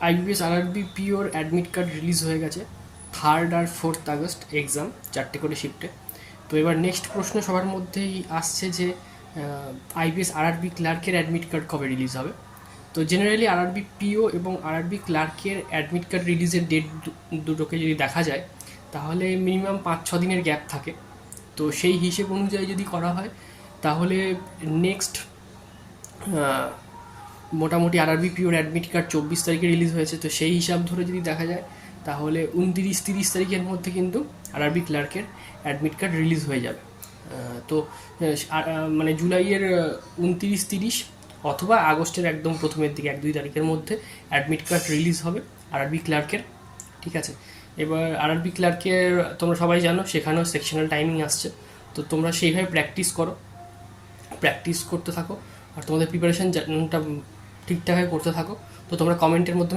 IBPS RRB pure admit card release হয়ে গেছে 3rd আর 4th August exam 4টে করে শিফটে। তো এবার নেক্সট প্রশ্ন সবার মধ্যেই আসছে যে আইবিএস আরআরবি ক্লার্কের অ্যাডমিট কার্ড কবে রিলিজ হবে। তো জেনারেলি আরআরবি পিও এবং আরআরবি ক্লার্কের অ্যাডমিট কার্ড রিলিজের ডেট দুটোকে যদি দেখা যায় তাহলে মিনিমাম 5-6 দিনের গ্যাপ থাকে। তো সেই হিসেব অনুযায়ী যদি করা হয় তাহলে নেক্সট মোটামুটি আরআরবি পিওর অ্যাডমিট কার্ড 24 তারিখে রিলিজ হয়েছে, তো সেই হিসাব ধরে যদি দেখা যায় তাহলে 29-30 তারিখের মধ্যে কিন্তু আরআরবি ক্লার্কের অ্যাডমিট কার্ড রিলিজ হয়ে যাবে। তো মানে জুলাইয়ের 29-30 অথবা আগস্টের একদম প্রথমের দিকে 1-2 তারিখের মধ্যে অ্যাডমিট কার্ড রিলিজ হবে আরআরবি ক্লার্কের। ঠিক আছে, এবার আরআরবি ক্লার্কের তোমরা সবাই জানো সেখানেও সেকশনাল টাইমিং আসছে। তো তোমরা সেইভাবে প্র্যাকটিস করতে থাকো আর তোমাদের প্রিপারেশনটা ঠিকঠাকভাবে করতে থাকো। তো তোমরা কমেন্টের মাধ্যমে